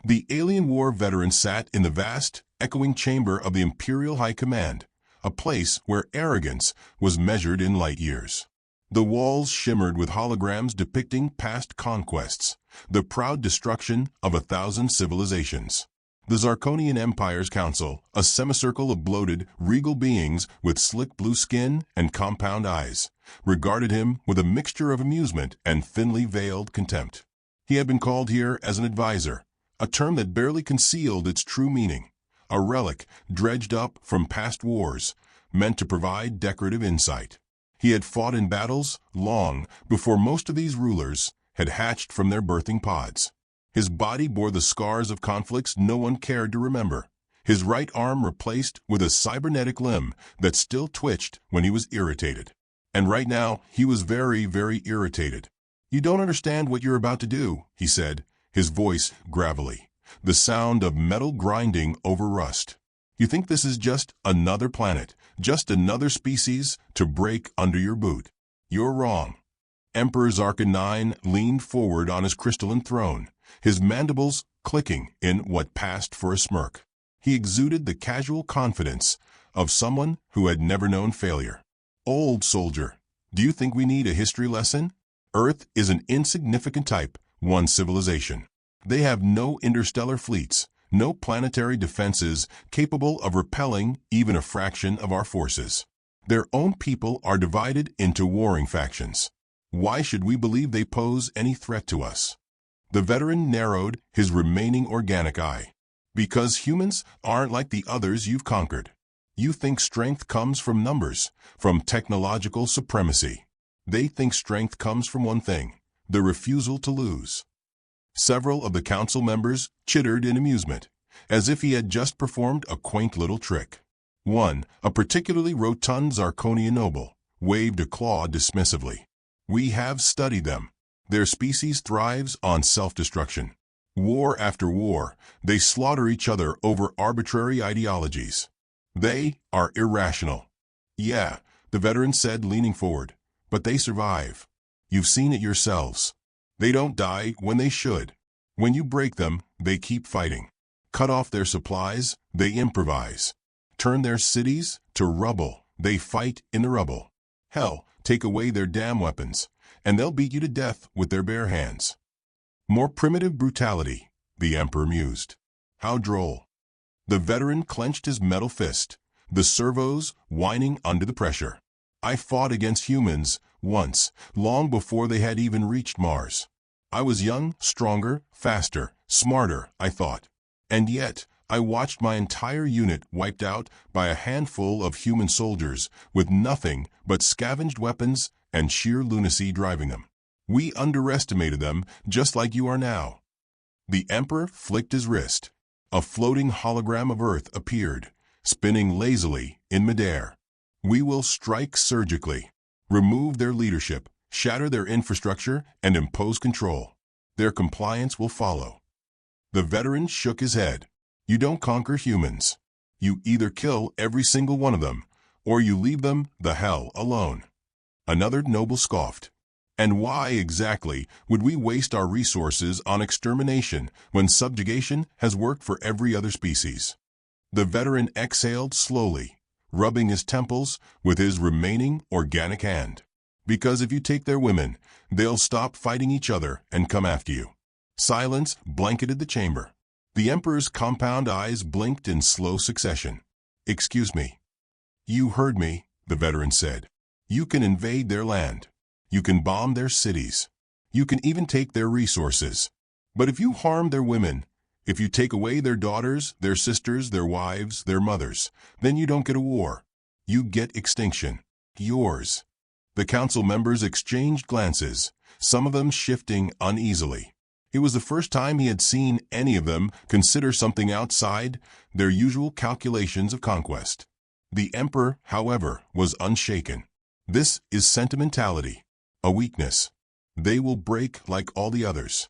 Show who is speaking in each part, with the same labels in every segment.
Speaker 1: The alien war veteran sat in the vast, echoing chamber of the Imperial High Command, a place where arrogance was measured in light years. The walls shimmered with holograms depicting past conquests, the proud destruction of 1,000 civilizations. The Zarkonian Empire's council, a semicircle of bloated, regal beings with slick blue skin and compound eyes, regarded him with a mixture of amusement and thinly veiled contempt. He had been called here as an advisor, a term that barely concealed its true meaning, a relic dredged up from past wars, meant to provide decorative insight. He had fought in battles long before most of these rulers had hatched from their birthing pods. His body bore the scars of conflicts no one cared to remember, his right arm replaced with a cybernetic limb that still twitched when he was irritated. And right now, he was very, very irritated. "You don't understand what you're about to do," he said, his voice gravelly, the sound of metal grinding over rust. "You think this is just another planet, just another species to break under your boot. You're wrong." Emperor Zarkon 9 leaned forward on his crystalline throne, his mandibles clicking in what passed for a smirk. He exuded the casual confidence of someone who had never known failure. "Old soldier, do you think we need a history lesson? Earth is an insignificant type, one civilization. They have no interstellar fleets, no planetary defenses capable of repelling even a fraction of our forces. Their own people are divided into warring factions. Why should we believe they pose any threat to us?" The veteran narrowed his remaining organic eye. "Because humans aren't like the others you've conquered. You think strength comes from numbers, from technological supremacy. They think strength comes from one thing, the refusal to lose." Several of the council members chittered in amusement, as if he had just performed a quaint little trick. One, a particularly rotund Zarkonian noble, waved a claw dismissively. "We have studied them. Their species thrives on self-destruction. War after war, they slaughter each other over arbitrary ideologies. They are irrational." "Yeah," the veteran said, leaning forward, "but they survive. You've seen it yourselves. They don't die when they should. When you break them, they keep fighting. Cut off their supplies, they improvise. Turn their cities to rubble, they fight in the rubble. Hell, take away their damn weapons, and they'll beat you to death with their bare hands." "More primitive brutality," the Emperor mused. "How droll." The veteran clenched his metal fist, the servos whining under the pressure. "I fought against humans once, long before they had even reached Mars. I was young, stronger, faster, smarter, I thought. And yet, I watched my entire unit wiped out by a handful of human soldiers with nothing but scavenged weapons and sheer lunacy driving them. We underestimated them just like you are now." The Emperor flicked his wrist. A floating hologram of Earth appeared, spinning lazily in midair. "We will strike surgically, remove their leadership, shatter their infrastructure, and impose control. Their compliance will follow." The veteran shook his head. "You don't conquer humans. You either kill every single one of them, or you leave them the hell alone." Another noble scoffed. "And why exactly would we waste our resources on extermination when subjugation has worked for every other species?" The veteran exhaled slowly, rubbing his temples with his remaining organic hand. "Because if you take their women, they'll stop fighting each other and come after you." Silence blanketed the chamber. The Emperor's compound eyes blinked in slow succession. "Excuse me." "You heard me," the veteran said. "You can invade their land. You can bomb their cities. You can even take their resources. But if you harm their women, if you take away their daughters, their sisters, their wives, their mothers, then you don't get a war. You get extinction. Yours." The council members exchanged glances, some of them shifting uneasily. It was the first time he had seen any of them consider something outside their usual calculations of conquest. The Emperor, however, was unshaken. "This is sentimentality, a weakness. They will break like all the others."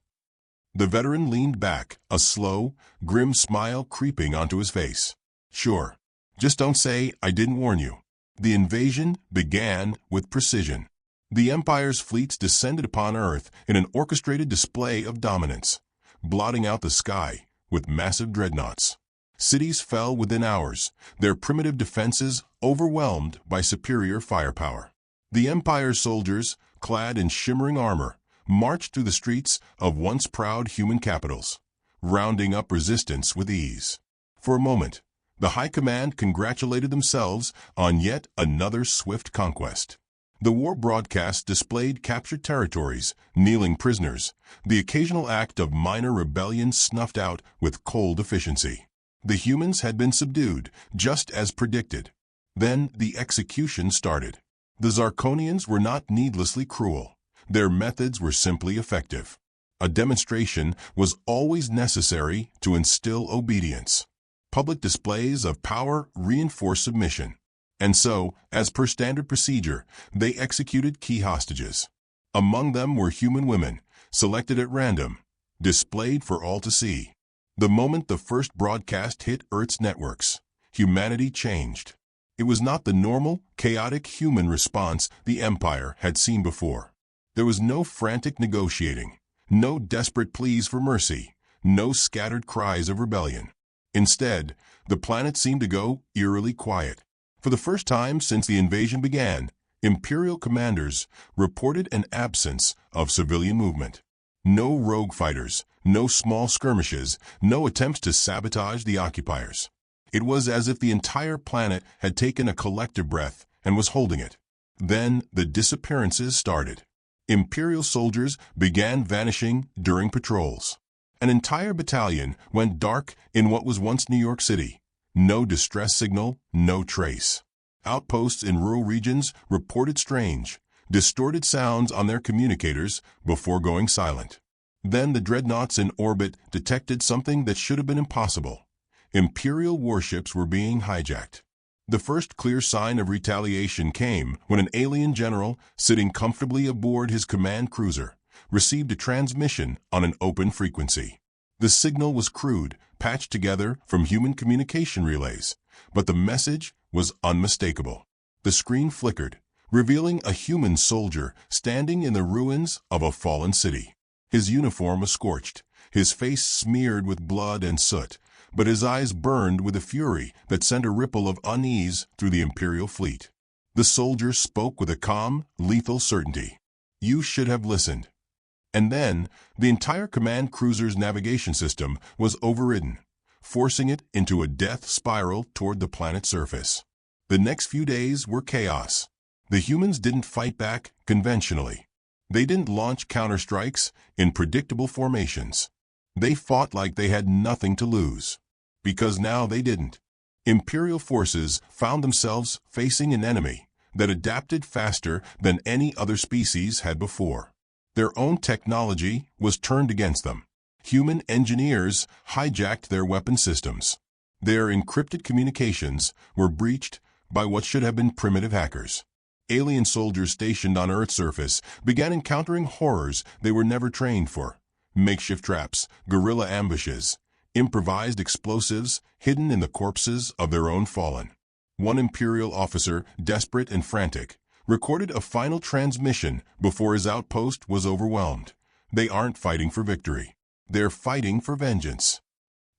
Speaker 1: The veteran leaned back, a slow, grim smile creeping onto his face. "Sure. Just don't say I didn't warn you." The invasion began with precision. The Empire's fleets descended upon Earth in an orchestrated display of dominance, blotting out the sky with massive dreadnoughts. Cities fell within hours, their primitive defenses overwhelmed by superior firepower. The Empire's soldiers, clad in shimmering armor, marched through the streets of once proud human capitals, rounding up resistance with ease. For a moment, the High Command congratulated themselves on yet another swift conquest. The war broadcasts displayed captured territories, kneeling prisoners, the occasional act of minor rebellion snuffed out with cold efficiency. The humans had been subdued, just as predicted. Then the execution started. The Zarkonians were not needlessly cruel. Their methods were simply effective. A demonstration was always necessary to instill obedience. Public displays of power reinforced submission. And so, as per standard procedure, they executed key hostages. Among them were human women, selected at random, displayed for all to see. The moment the first broadcast hit Earth's networks, humanity changed. It was not the normal, chaotic human response the Empire had seen before. There was no frantic negotiating, no desperate pleas for mercy, no scattered cries of rebellion. Instead, the planet seemed to go eerily quiet. For the first time since the invasion began, Imperial commanders reported an absence of civilian movement. No rogue fighters, no small skirmishes, no attempts to sabotage the occupiers. It was as if the entire planet had taken a collective breath and was holding it. Then the disappearances started. Imperial soldiers began vanishing during patrols. An entire battalion went dark in what was once New York City. No distress signal, no trace. Outposts in rural regions reported strange, distorted sounds on their communicators before going silent. Then the dreadnoughts in orbit detected something that should have been impossible. Imperial warships were being hijacked. The first clear sign of retaliation came when an alien general, sitting comfortably aboard his command cruiser, received a transmission on an open frequency. The signal was crude, patched together from human communication relays, but the message was unmistakable. The screen flickered, revealing a human soldier standing in the ruins of a fallen city. His uniform was scorched, his face smeared with blood and soot, but his eyes burned with a fury that sent a ripple of unease through the Imperial fleet. The soldier spoke with a calm, lethal certainty. "You should have listened." And then, the entire command cruiser's navigation system was overridden, forcing it into a death spiral toward the planet's surface. The next few days were chaos. The humans didn't fight back conventionally. They didn't launch counterstrikes in predictable formations. They fought like they had nothing to lose. Because now they didn't. Imperial forces found themselves facing an enemy that adapted faster than any other species had before. Their own technology was turned against them. Human engineers hijacked their weapon systems. Their encrypted communications were breached by what should have been primitive hackers. Alien soldiers stationed on Earth's surface began encountering horrors they were never trained for. Makeshift traps, guerrilla ambushes, improvised explosives hidden in the corpses of their own fallen. One Imperial officer, desperate and frantic, recorded a final transmission before his outpost was overwhelmed. They aren't fighting for victory. They're fighting for vengeance.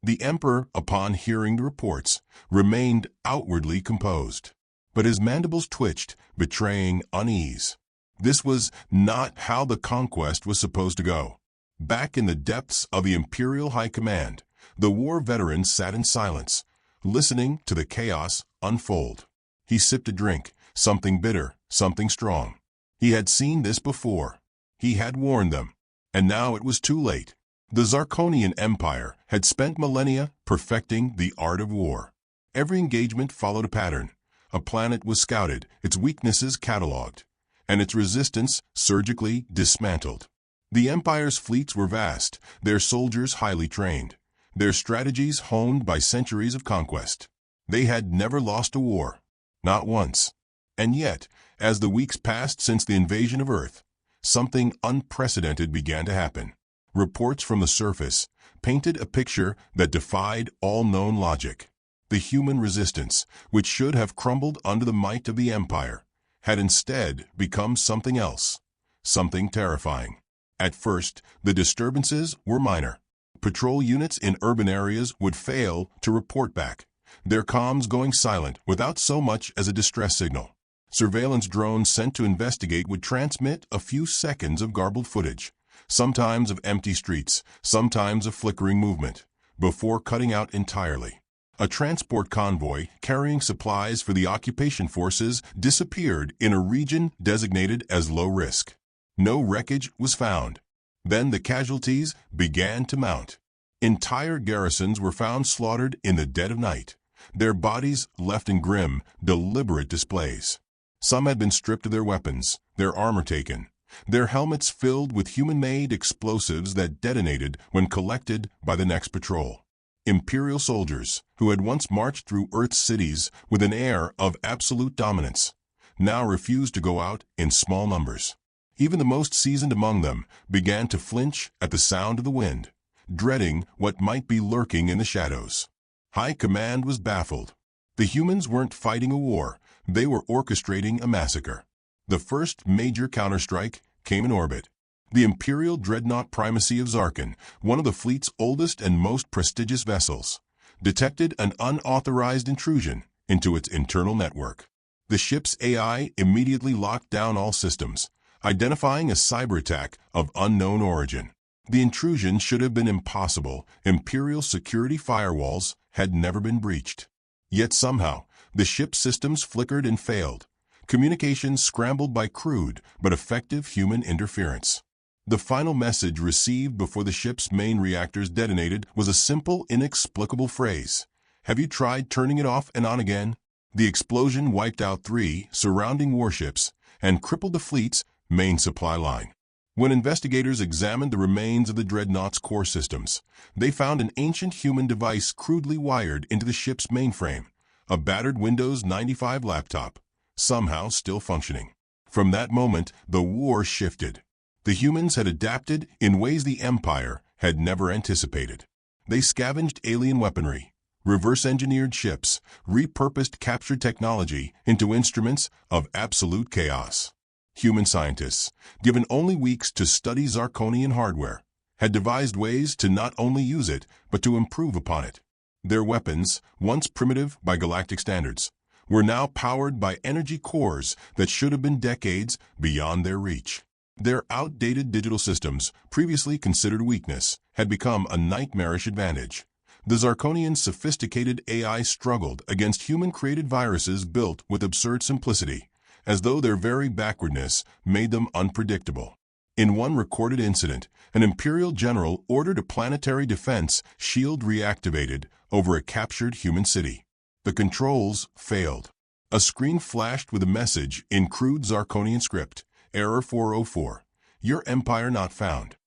Speaker 1: The Emperor, upon hearing the reports, remained outwardly composed. But his mandibles twitched, betraying unease. This was not how the conquest was supposed to go. Back in the depths of the Imperial High Command, the war veteran sat in silence, listening to the chaos unfold. He sipped a drink, something bitter, something strong. He had seen this before. He had warned them. And now it was too late. The Zarkonian Empire had spent millennia perfecting the art of war. Every engagement followed a pattern. A planet was scouted, its weaknesses catalogued, and its resistance surgically dismantled. The Empire's fleets were vast, their soldiers highly trained, their strategies honed by centuries of conquest. They had never lost a war, not once. And yet, as the weeks passed since the invasion of Earth, something unprecedented began to happen. Reports from the surface painted a picture that defied all known logic. The human resistance, which should have crumbled under the might of the Empire, had instead become something else, something terrifying. At first, the disturbances were minor. Patrol units in urban areas would fail to report back, their comms going silent without so much as a distress signal. Surveillance drones sent to investigate would transmit a few seconds of garbled footage, sometimes of empty streets, sometimes of flickering movement, before cutting out entirely. A transport convoy carrying supplies for the occupation forces disappeared in a region designated as low risk. No wreckage was found. Then the casualties began to mount. Entire garrisons were found slaughtered in the dead of night, their bodies left in grim, deliberate displays. Some had been stripped of their weapons, their armor taken, their helmets filled with human-made explosives that detonated when collected by the next patrol. Imperial soldiers, who had once marched through Earth's cities with an air of absolute dominance, now refused to go out in small numbers. Even the most seasoned among them began to flinch at the sound of the wind, dreading what might be lurking in the shadows. High command was baffled. The humans weren't fighting a war, they were orchestrating a massacre. The first major counterstrike came in orbit. The Imperial Dreadnought Primacy of Zarkon, one of the fleet's oldest and most prestigious vessels, detected an unauthorized intrusion into its internal network. The ship's AI immediately locked down all systems, identifying a cyber attack of unknown origin. The intrusion should have been impossible. Imperial security firewalls had never been breached. Yet somehow, the ship's systems flickered and failed. Communications scrambled by crude but effective human interference. The final message received before the ship's main reactors detonated was a simple, inexplicable phrase. "Have you tried turning it off and on again?" The explosion wiped out 3 surrounding warships and crippled the fleet's main supply line. When investigators examined the remains of the Dreadnought's core systems, they found an ancient human device crudely wired into the ship's mainframe, a battered Windows 95 laptop, somehow still functioning. From that moment, the war shifted. The humans had adapted in ways the Empire had never anticipated. They scavenged alien weaponry, reverse-engineered ships, repurposed captured technology into instruments of absolute chaos. Human scientists, given only weeks to study Zarkonian hardware, had devised ways to not only use it, but to improve upon it. Their weapons, once primitive by galactic standards, were now powered by energy cores that should have been decades beyond their reach. Their outdated digital systems, previously considered a weakness, had become a nightmarish advantage. The Zarkonians' sophisticated AI struggled against human-created viruses built with absurd simplicity, as though their very backwardness made them unpredictable. In one recorded incident, an Imperial general ordered a planetary defense shield reactivated over a captured human city. The controls failed. A screen flashed with a message in crude Zarkonian script, "Error 404. Your empire not found."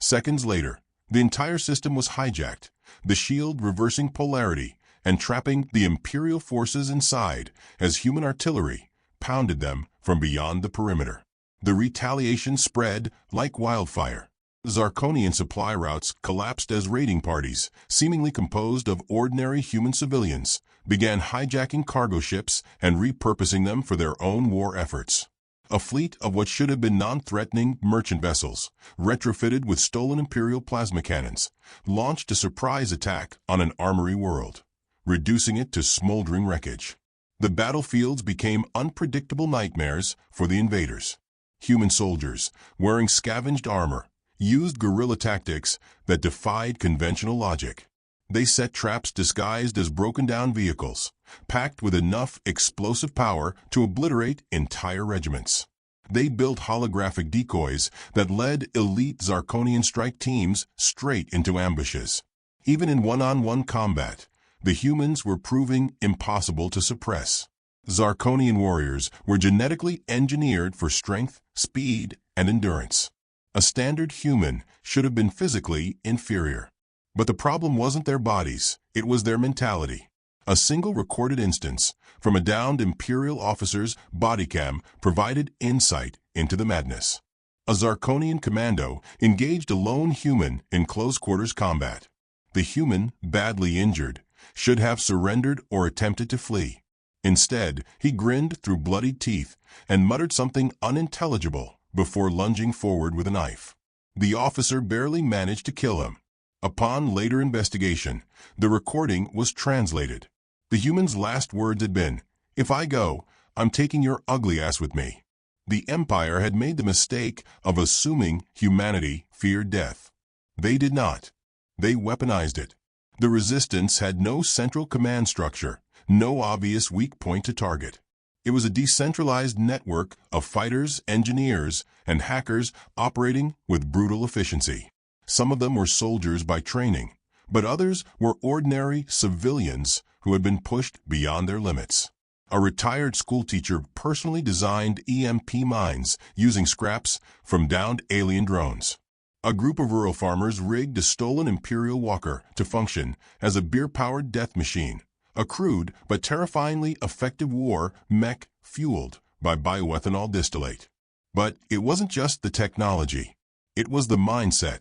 Speaker 1: Seconds later, the entire system was hijacked, the shield reversing polarity and trapping the Imperial forces inside as human artillery pounded them from beyond the perimeter. The retaliation spread like wildfire. Zarkonian supply routes collapsed as raiding parties, seemingly composed of ordinary human civilians, began hijacking cargo ships and repurposing them for their own war efforts. A fleet of what should have been non-threatening merchant vessels, retrofitted with stolen Imperial plasma cannons, launched a surprise attack on an armory world, reducing it to smoldering wreckage. The battlefields became unpredictable nightmares for the invaders. Human soldiers, wearing scavenged armor, used guerrilla tactics that defied conventional logic. They set traps disguised as broken-down vehicles, packed with enough explosive power to obliterate entire regiments. They built holographic decoys that led elite Zarkonian strike teams straight into ambushes. Even in one-on-one combat, the humans were proving impossible to suppress. Zarkonian warriors were genetically engineered for strength, speed, and endurance. A standard human should have been physically inferior. But the problem wasn't their bodies, it was their mentality. A single recorded instance from a downed Imperial officer's body cam provided insight into the madness. A Zarkonian commando engaged a lone human in close-quarters combat. The human, badly injured, should have surrendered or attempted to flee. Instead, he grinned through bloodied teeth and muttered something unintelligible before lunging forward with a knife. The officer barely managed to kill him. Upon later investigation, the recording was translated. The human's last words had been, "If I go, I'm taking your ugly ass with me." The Empire had made the mistake of assuming humanity feared death. They did not. They weaponized it. The Resistance had no central command structure, no obvious weak point to target. It was a decentralized network of fighters, engineers, and hackers operating with brutal efficiency. Some of them were soldiers by training, but others were ordinary civilians who had been pushed beyond their limits. A retired schoolteacher personally designed EMP mines using scraps from downed alien drones. A group of rural farmers rigged a stolen Imperial Walker to function as a beer-powered death machine, a crude but terrifyingly effective war mech fueled by bioethanol distillate. But it wasn't just the technology. It was the mindset.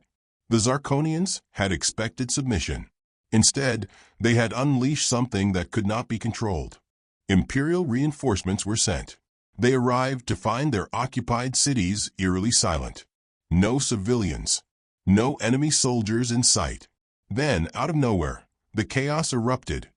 Speaker 1: The Zarkonians had expected submission. Instead, they had unleashed something that could not be controlled. Imperial reinforcements were sent. They arrived to find their occupied cities eerily silent. No civilians. No enemy soldiers in sight. Then, out of nowhere, the chaos erupted.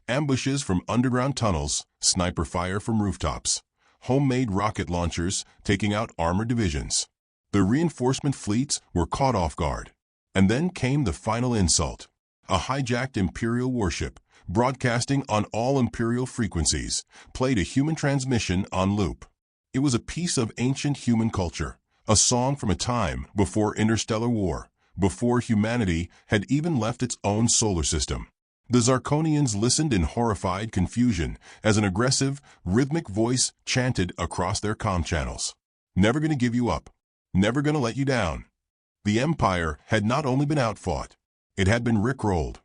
Speaker 1: Ambushes from underground tunnels, sniper fire from rooftops, homemade rocket launchers taking out armored divisions. The reinforcement fleets were caught off guard. And then came the final insult. A hijacked Imperial warship, broadcasting on all Imperial frequencies, played a human transmission on loop. It was a piece of ancient human culture, a song from a time before interstellar war, before humanity had even left its own solar system. The Zarkonians listened in horrified confusion as an aggressive, rhythmic voice chanted across their comm channels. "Never gonna give you up. Never gonna let you down." The Empire had not only been outfought, it had been rickrolled.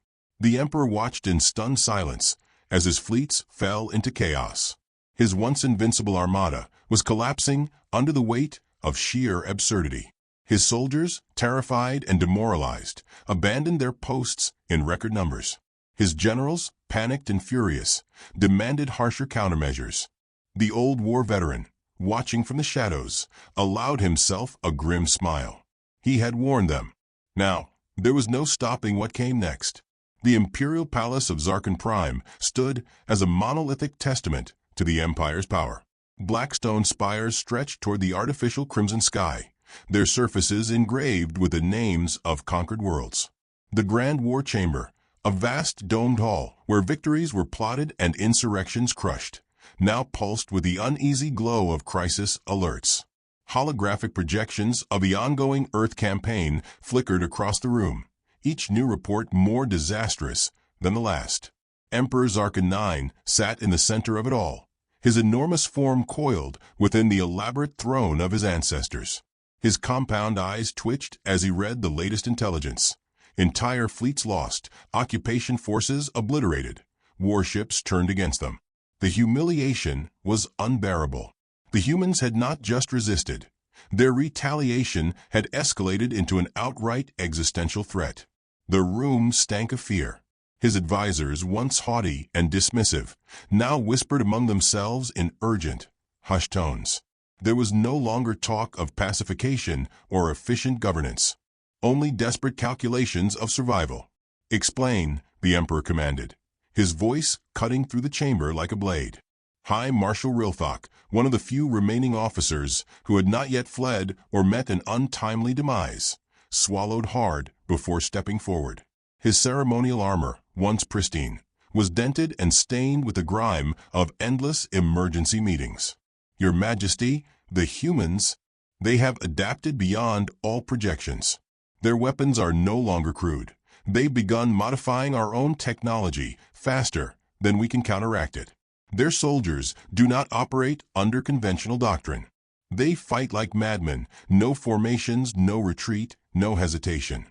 Speaker 1: The Emperor watched in stunned silence as his fleets fell into chaos. His once invincible armada was collapsing under the weight of sheer absurdity. His soldiers, terrified and demoralized, abandoned their posts in record numbers. His generals, panicked and furious, demanded harsher countermeasures. The old war veteran, watching from the shadows, allowed himself a grim smile. He had warned them. Now, there was no stopping what came next. The Imperial Palace of Zarkon Prime stood as a monolithic testament to the Empire's power. Black stone spires stretched toward the artificial crimson sky, their surfaces engraved with the names of conquered worlds. The Grand War Chamber, a vast domed hall where victories were plotted and insurrections crushed, now pulsed with the uneasy glow of crisis alerts. Holographic projections of the ongoing Earth campaign flickered across the room, each new report more disastrous than the last. Emperor Zarkon IX sat in the center of it all, his enormous form coiled within the elaborate throne of his ancestors. His compound eyes twitched as he read the latest intelligence. Entire fleets lost, occupation forces obliterated, warships turned against them. The humiliation was unbearable. The humans had not just resisted. Their retaliation had escalated into an outright existential threat. The room stank of fear. His advisors, once haughty and dismissive, now whispered among themselves in urgent, hushed tones. There was no longer talk of pacification or efficient governance. Only desperate calculations of survival. "Explain," the Emperor commanded, his voice cutting through the chamber like a blade. High Marshal Rilthok, one of the few remaining officers who had not yet fled or met an untimely demise, swallowed hard before stepping forward. His ceremonial armor, once pristine, was dented and stained with the grime of endless emergency meetings. "Your Majesty, the humans, they have adapted beyond all projections. Their weapons are no longer crude. They've begun modifying our own technology faster than we can counteract it. Their soldiers do not operate under conventional doctrine. They fight like madmen, no formations, no retreat, no hesitation."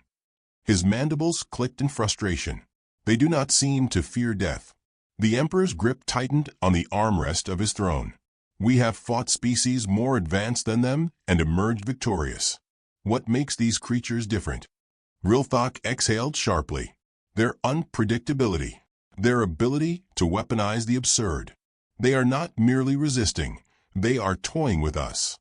Speaker 1: His mandibles clicked in frustration. They do not seem to fear death. The Emperor's grip tightened on the armrest of his throne. "We have fought species more advanced than them and emerged victorious. What makes these creatures different?" Rilthok exhaled sharply. "Their unpredictability. Their ability to weaponize the absurd. They are not merely resisting, they are toying with us."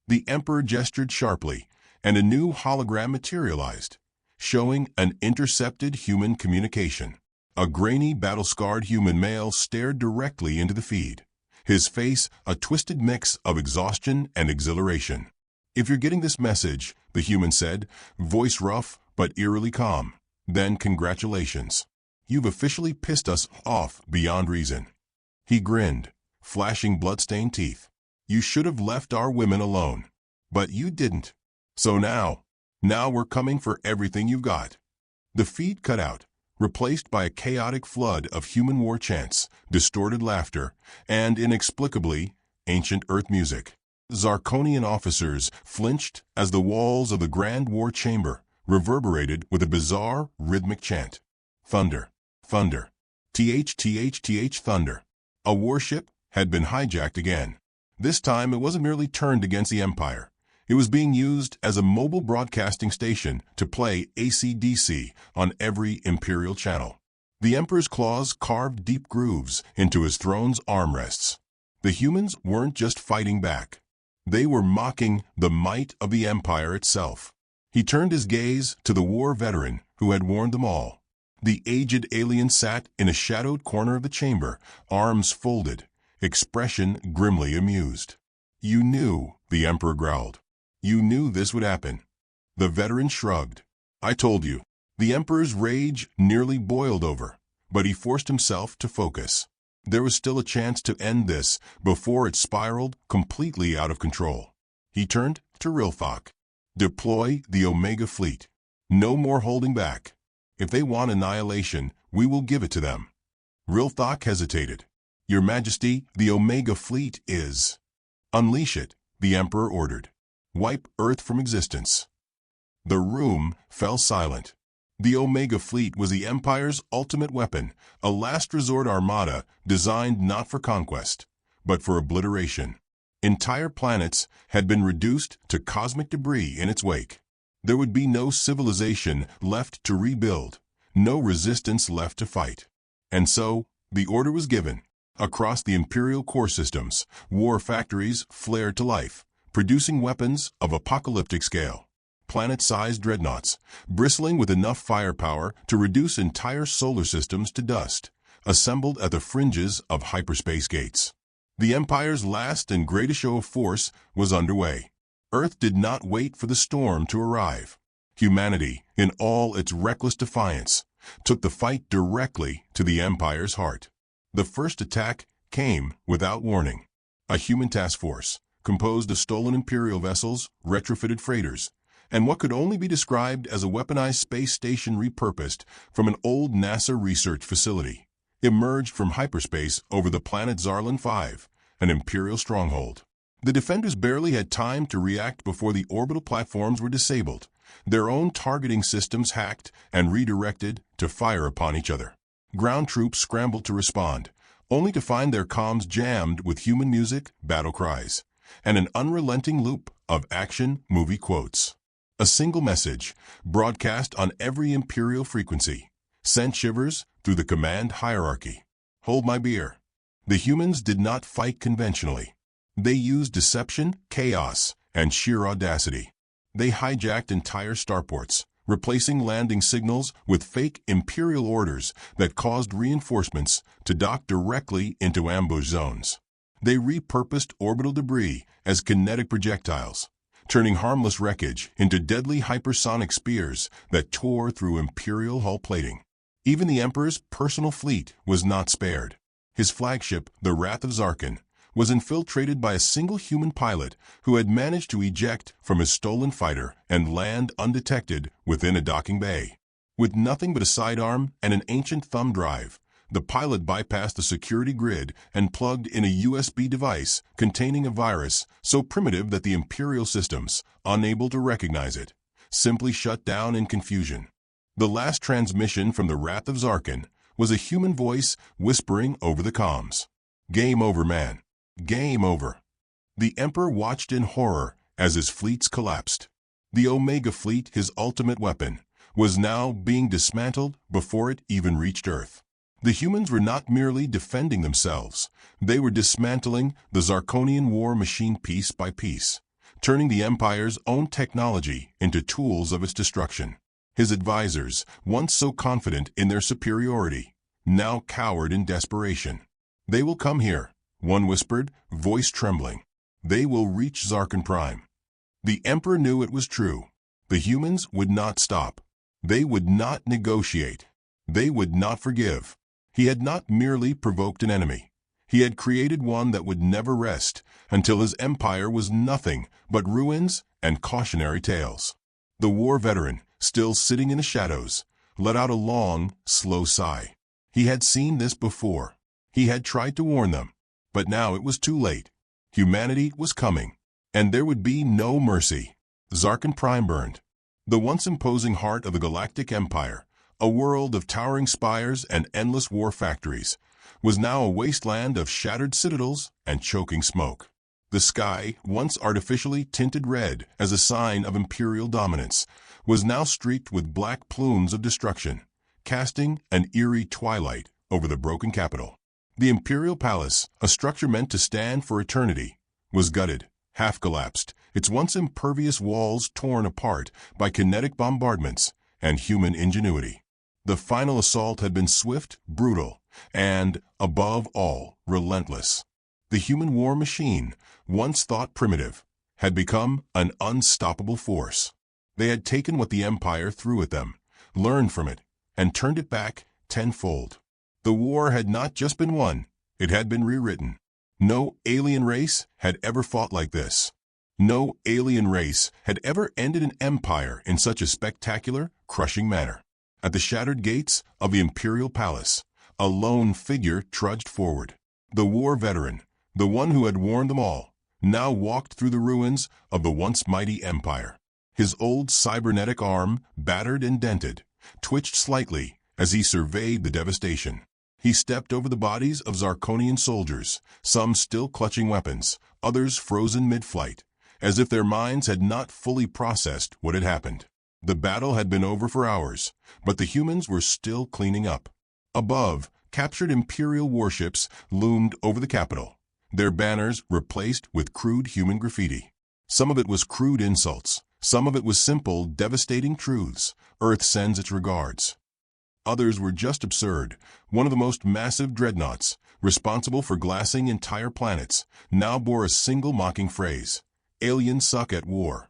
Speaker 1: The Emperor gestured sharply, and a new hologram materialized. showing an intercepted human communication. A grainy, battle-scarred human male stared directly into the feed, his face a twisted mix of exhaustion and exhilaration. "If you're getting this message," the human said, voice rough but eerily calm, "then congratulations. You've officially pissed us off beyond reason." He grinned, flashing blood-stained teeth. "You should have left our women alone. But you didn't. So now we're coming for everything you've got." The feed cut out, replaced by a chaotic flood of human war chants, distorted laughter, and, inexplicably, ancient earth music. Zarkonian officers flinched as the walls of the Grand War Chamber reverberated with a bizarre, rhythmic chant. Thunder, thunder, th, thunder. A warship had been hijacked again. This time it wasn't merely turned against the Empire. It was being used as a mobile broadcasting station to play AC/DC on every Imperial channel. The Emperor's claws carved deep grooves into his throne's armrests. The humans weren't just fighting back. They were mocking the might of the Empire itself. He turned his gaze to the war veteran who had warned them all. The aged alien sat in a shadowed corner of the chamber, arms folded, expression grimly amused. "You knew," the Emperor growled. "You knew this would happen." The veteran shrugged. "I told you." The Emperor's rage nearly boiled over, but he forced himself to focus. There was still a chance to end this before it spiraled completely out of control. He turned to Rilthok. "Deploy the Omega Fleet. No more holding back. If they want annihilation, we will give it to them." Rilthok hesitated. "Your Majesty, the Omega Fleet is—" "Unleash it," the Emperor ordered. "Wipe Earth from existence." The room fell silent. The Omega Fleet was the Empire's ultimate weapon, a last-resort armada designed not for conquest, but for obliteration. Entire planets had been reduced to cosmic debris in its wake. There would be no civilization left to rebuild, no resistance left to fight. And so, the order was given. Across the Imperial core systems, war factories flared to life, producing weapons of apocalyptic scale. Planet-sized dreadnoughts, bristling with enough firepower to reduce entire solar systems to dust, assembled at the fringes of hyperspace gates. The Empire's last and greatest show of force was underway. Earth did not wait for the storm to arrive. Humanity, in all its reckless defiance, took the fight directly to the Empire's heart. The first attack came without warning. A human task force, composed of stolen Imperial vessels, retrofitted freighters, and what could only be described as a weaponized space station repurposed from an old NASA research facility, emerged from hyperspace over the planet Zarlan V, an Imperial stronghold. The defenders barely had time to react before the orbital platforms were disabled, their own targeting systems hacked and redirected to fire upon each other. Ground troops scrambled to respond, only to find their comms jammed with human music, battle cries, and an unrelenting loop of action movie quotes. A single message, broadcast on every Imperial frequency, sent shivers through the command hierarchy. "Hold my beer." The humans did not fight conventionally. They used deception, chaos, and sheer audacity. They hijacked entire starports, replacing landing signals with fake Imperial orders that caused reinforcements to dock directly into ambush zones. They repurposed orbital debris as kinetic projectiles, turning harmless wreckage into deadly hypersonic spears that tore through Imperial hull plating. Even the Emperor's personal fleet was not spared. His flagship, the Wrath of Zarkon, was infiltrated by a single human pilot who had managed to eject from his stolen fighter and land undetected within a docking bay. With nothing but a sidearm and an ancient thumb drive, the pilot bypassed the security grid and plugged in a USB device containing a virus so primitive that the Imperial systems, unable to recognize it, simply shut down in confusion. The last transmission from the Wrath of Zarkon was a human voice whispering over the comms. "Game over, man. Game over." The Emperor watched in horror as his fleets collapsed. The Omega Fleet, his ultimate weapon, was now being dismantled before it even reached Earth. The humans were not merely defending themselves. They were dismantling the Zarkonian war machine piece by piece, turning the Empire's own technology into tools of its destruction. His advisors, once so confident in their superiority, now cowered in desperation. "They will come here," one whispered, voice trembling. "They will reach Zarkon Prime." The Emperor knew it was true. The humans would not stop. They would not negotiate. They would not forgive. He had not merely provoked an enemy. He had created one that would never rest until his empire was nothing but ruins and cautionary tales. The war veteran, still sitting in the shadows, let out a long, slow sigh. He had seen this before. He had tried to warn them, but now it was too late. Humanity was coming, and there would be no mercy. Zarkon Prime burned. The once imposing heart of the Galactic Empire, a world of towering spires and endless war factories, was now a wasteland of shattered citadels and choking smoke. The sky, once artificially tinted red as a sign of imperial dominance, was now streaked with black plumes of destruction, casting an eerie twilight over the broken capital. The imperial palace, a structure meant to stand for eternity, was gutted, half collapsed, its once impervious walls torn apart by kinetic bombardments and human ingenuity. The final assault had been swift, brutal, and, above all, relentless. The human war machine, once thought primitive, had become an unstoppable force. They had taken what the Empire threw at them, learned from it, and turned it back tenfold. The war had not just been won, it had been rewritten. No alien race had ever fought like this. No alien race had ever ended an empire in such a spectacular, crushing manner. At the shattered gates of the Imperial Palace, a lone figure trudged forward. The war veteran, the one who had warned them all, now walked through the ruins of the once mighty empire. His old cybernetic arm, battered and dented, twitched slightly as he surveyed the devastation. He stepped over the bodies of Zarkonian soldiers, some still clutching weapons, others frozen mid-flight, as if their minds had not fully processed what had happened. The battle had been over for hours, but the humans were still cleaning up. Above, captured Imperial warships loomed over the capital, their banners replaced with crude human graffiti. Some of it was crude insults, some of it was simple, devastating truths. Earth sends its regards. Others were just absurd. One of the most massive dreadnoughts, responsible for glassing entire planets, now bore a single mocking phrase: "Aliens suck at war."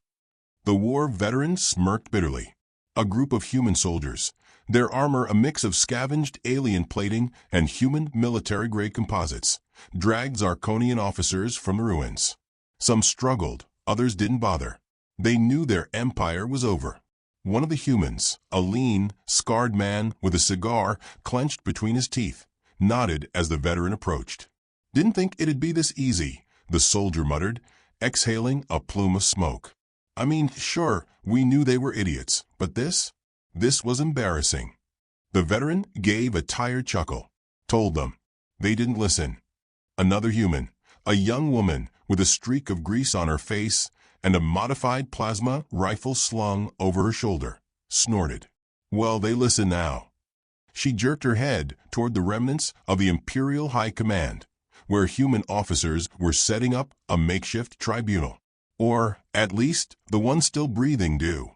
Speaker 1: The war veterans smirked bitterly. A group of human soldiers, their armor a mix of scavenged alien plating and human military-grade composites, dragged Zarkonian officers from the ruins. Some struggled, others didn't bother. They knew their empire was over. One of the humans, a lean, scarred man with a cigar clenched between his teeth, nodded as the veteran approached. "Didn't think it'd be this easy," the soldier muttered, exhaling a plume of smoke. "I mean, sure, we knew they were idiots, but this was embarrassing." The veteran gave a tired chuckle. "Told them." They didn't listen. Another human, a young woman with a streak of grease on her face and a modified plasma rifle slung over her shoulder, snorted. "Well, they listen now." She jerked her head toward the remnants of the Imperial High Command, where human officers were setting up a makeshift tribunal. Or, at least, the ones still breathing do.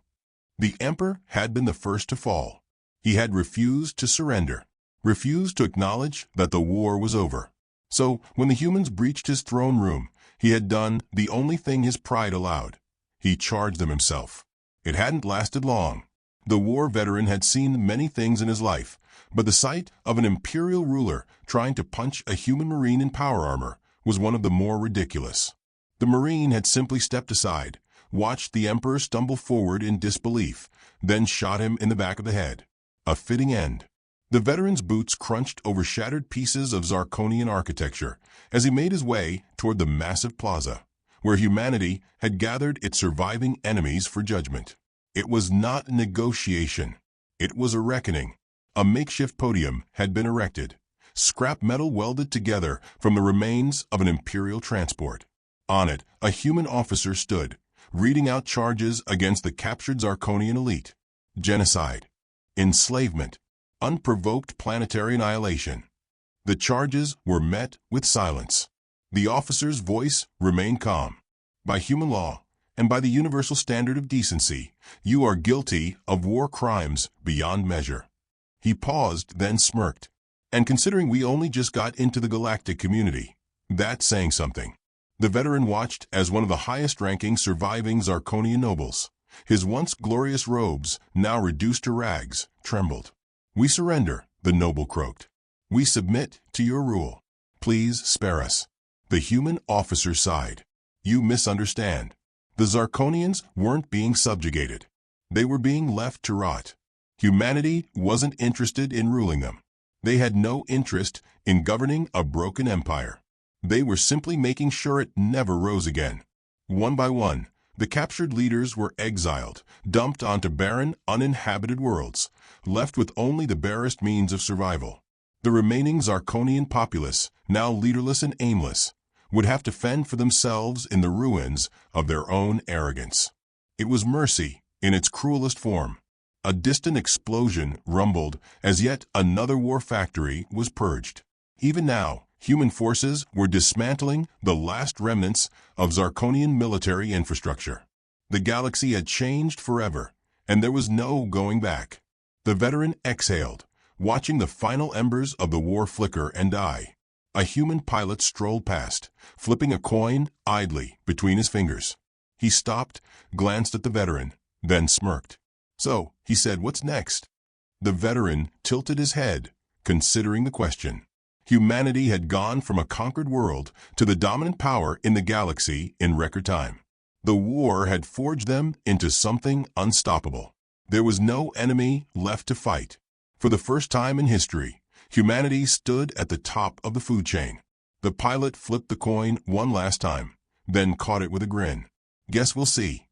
Speaker 1: The Emperor had been the first to fall. He had refused to surrender, refused to acknowledge that the war was over. So, when the humans breached his throne room, he had done the only thing his pride allowed. He charged them himself. It hadn't lasted long. The war veteran had seen many things in his life, but the sight of an imperial ruler trying to punch a human marine in power armor was one of the more ridiculous. The marine had simply stepped aside, watched the Emperor stumble forward in disbelief, then shot him in the back of the head. A fitting end. The veteran's boots crunched over shattered pieces of Zarkonian architecture as he made his way toward the massive plaza, where humanity had gathered its surviving enemies for judgment. It was not negotiation. It was a reckoning. A makeshift podium had been erected, scrap metal welded together from the remains of an Imperial transport. On it, a human officer stood, reading out charges against the captured Zarkonian elite. Genocide, enslavement, unprovoked planetary annihilation. The charges were met with silence. The officer's voice remained calm. By human law, and by the universal standard of decency, you are guilty of war crimes beyond measure." He paused, then smirked. "And considering we only just got into the galactic community, that's saying something." The veteran watched as one of the highest-ranking surviving Zarkonian nobles, his once glorious robes, now reduced to rags, trembled. "We surrender," the noble croaked. "We submit to your rule. Please spare us." The human officer sighed. "You misunderstand. The Zarkonians weren't being subjugated. They were being left to rot. Humanity wasn't interested in ruling them. They had no interest in governing a broken empire. They were simply making sure it never rose again." One by one, the captured leaders were exiled, dumped onto barren, uninhabited worlds, left with only the barest means of survival. The remaining Zarkonian populace, now leaderless and aimless, would have to fend for themselves in the ruins of their own arrogance. It was mercy in its cruelest form. A distant explosion rumbled as yet another war factory was purged. Even now, human forces were dismantling the last remnants of Zarkonian military infrastructure. The galaxy had changed forever, and there was no going back. The veteran exhaled, watching the final embers of the war flicker and die. A human pilot strolled past, flipping a coin idly between his fingers. He stopped, glanced at the veteran, then smirked. "So," he said, "what's next?" The veteran tilted his head, considering the question. Humanity had gone from a conquered world to the dominant power in the galaxy in record time. The war had forged them into something unstoppable. There was no enemy left to fight. For the first time in history, humanity stood at the top of the food chain. The pilot flipped the coin one last time, then caught it with a grin. "Guess we'll see."